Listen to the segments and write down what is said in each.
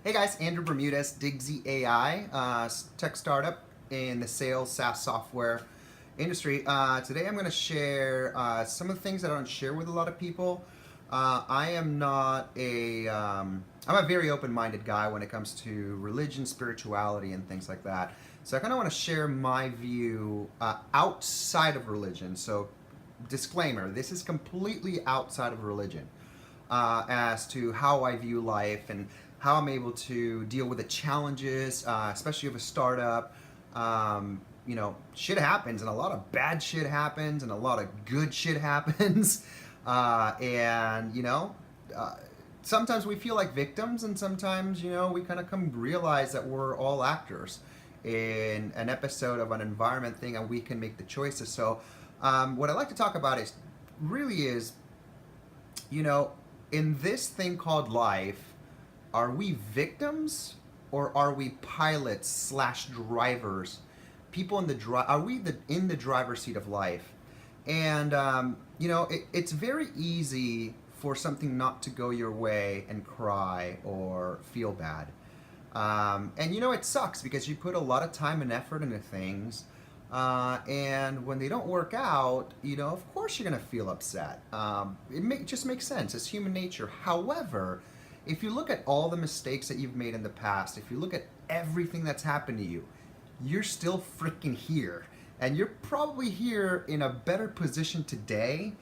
Hey guys, Andrew Bermudez, Digsy AI, tech startup in the sales SaaS software industry. Today I'm going to share some of the things that I don't share with a lot of people. I am not I'm a very open-minded guy when it comes to religion, spirituality, and things like that. So I kind of want to share my view outside of religion. So disclaimer, this is completely outside of religion as to how I view life and how I'm able to deal with the challenges, especially of a startup. Shit happens, and a lot of bad shit happens, and a lot of good shit happens. and you know, uh, Sometimes we feel like victims, and sometimes we kind of come realize that we're all actors in an episode of an environment thing, and we can make the choices. So, what I like to talk about is, you know, in this thing called life, are we victims or are we pilots slash drivers? People in the are we in the driver's seat of life? And it's very easy for something not to go your way and cry or feel bad. And it sucks because you put a lot of time and effort into things, and when they don't work out, of course you're gonna feel upset. Just makes sense. It's human nature. However, if you look at all the mistakes that you've made in the past, if you look at everything that's happened to you, you're still freaking here. And you're probably here in a better position today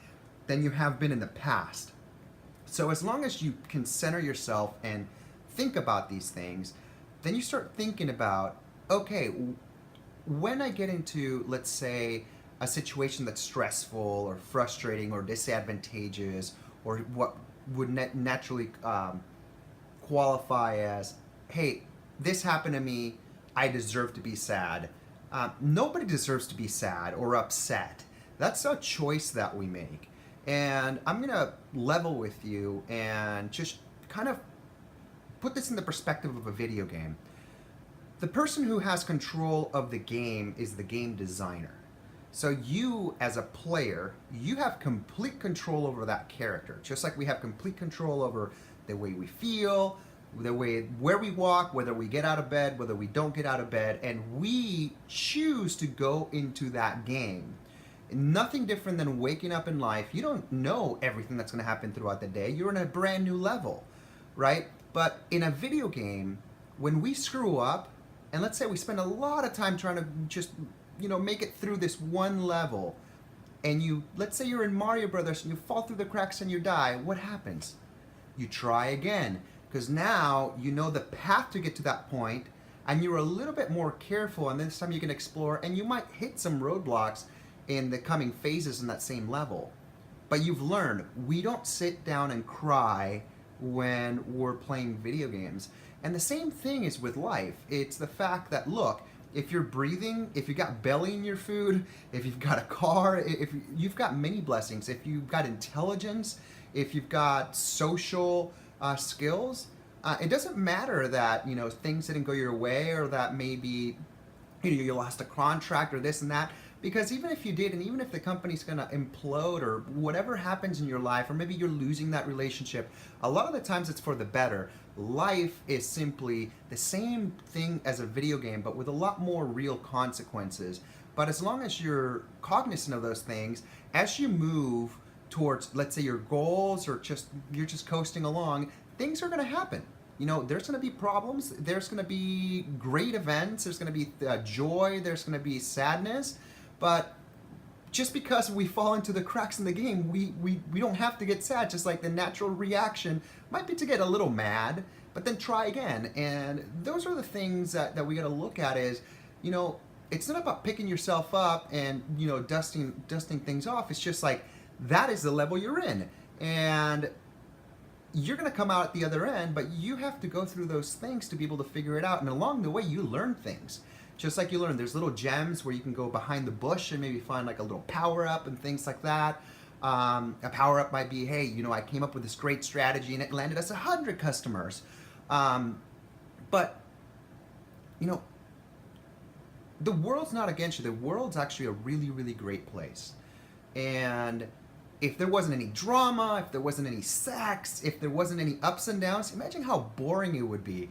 than you have been in the past. So as long as you can center yourself and think about these things, then you start thinking about, okay, when I get into, let's say, a situation that's stressful or frustrating or disadvantageous, or what would naturally qualify as, hey, this happened to me, I deserve to be sad. Nobody deserves to be sad or upset. That's a choice that we make. And I'm going to level with you and just kind of put this in the perspective of a video game. The person who has control of the game is the game designer. So you, as a player, you have complete control over that character, just like we have complete control over the way we feel, where we walk, whether we get out of bed, whether we don't get out of bed, and we choose to go into that game. Nothing different than waking up in life. You don't know everything that's going to happen throughout the day. You're in a brand new level, right? But in a video game, when we screw up, and let's say we spend a lot of time trying to just, make it through this one level, and let's say you're in Mario Brothers and you fall through the cracks and you die, what happens? You try again, because now you know the path to get to that point, and you're a little bit more careful, and this time you can explore, and you might hit some roadblocks in the coming phases in that same level. But you've learned, we don't sit down and cry when we're playing video games. And the same thing is with life. It's the fact that, look, if you're breathing, if you've got belly in your food, if you've got a car, if you've got many blessings, if you've got intelligence, if you've got social skills, it doesn't matter that, things didn't go your way, or that maybe, you lost a contract or this and that. Because even if you did, and even if the company's going to implode or whatever happens in your life, or maybe you're losing that relationship, a lot of the times it's for the better. Life is simply the same thing as a video game, but with a lot more real consequences. But as long as you're cognizant of those things, as you move towards, let's say, your goals, or you're just coasting along, things are going to happen. There's going to be problems, there's going to be great events, there's going to be joy, there's going to be sadness. But just because we fall into the cracks in the game, we don't have to get sad. Just like the natural reaction might be to get a little mad, but then try again. And those are the things that we got to look at is, it's not about picking yourself up and, dusting things off. It's just like, that is the level you're in. And you're going to come out at the other end, but you have to go through those things to be able to figure it out. And along the way, you learn things. Just like you learn, there's little gems where you can go behind the bush and maybe find like a little power up and things like that. A power up might be, hey, I came up with this great strategy and it landed us 100 customers. But the world's not against you. The world's actually a really, really great place. And if there wasn't any drama, if there wasn't any sex, if there wasn't any ups and downs, imagine how boring it would be.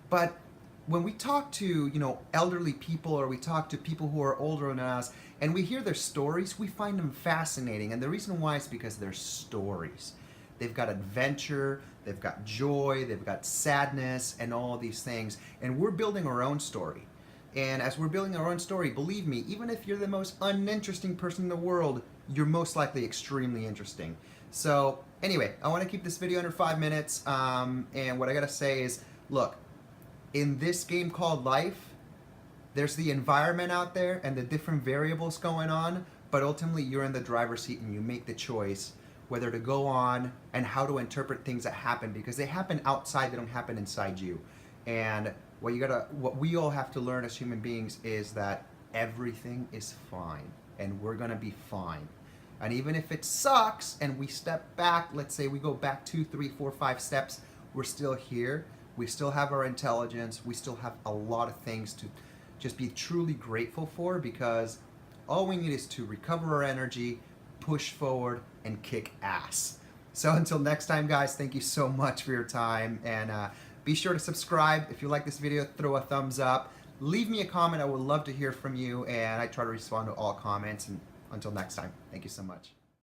But when we talk to, elderly people, or we talk to people who are older than us, and we hear their stories, we find them fascinating. And the reason why is because they're stories. They've got adventure, they've got joy, they've got sadness, and all these things. And we're building our own story. And as we're building our own story, believe me, even if you're the most uninteresting person in the world, you're most likely extremely interesting. So anyway, I want to keep this video under 5 minutes. And what I got to say is, look, in this game called life, there's the environment out there and the different variables going on, but ultimately you're in the driver's seat and you make the choice whether to go on and how to interpret things that happen, because they happen outside, they don't happen inside you. And what we all have to learn as human beings is that everything is fine, and we're gonna be fine. And even if it sucks and we step back, let's say we go back 2, 3, 4, 5 steps, we're still here. We still have our intelligence. We still have a lot of things to just be truly grateful for, because all we need is to recover our energy, push forward, and kick ass. So until next time, guys, thank you so much for your time, and be sure to subscribe. If you like this video, throw a thumbs up. Leave me a comment. I would love to hear from you, and I try to respond to all comments. And until next time, thank you so much.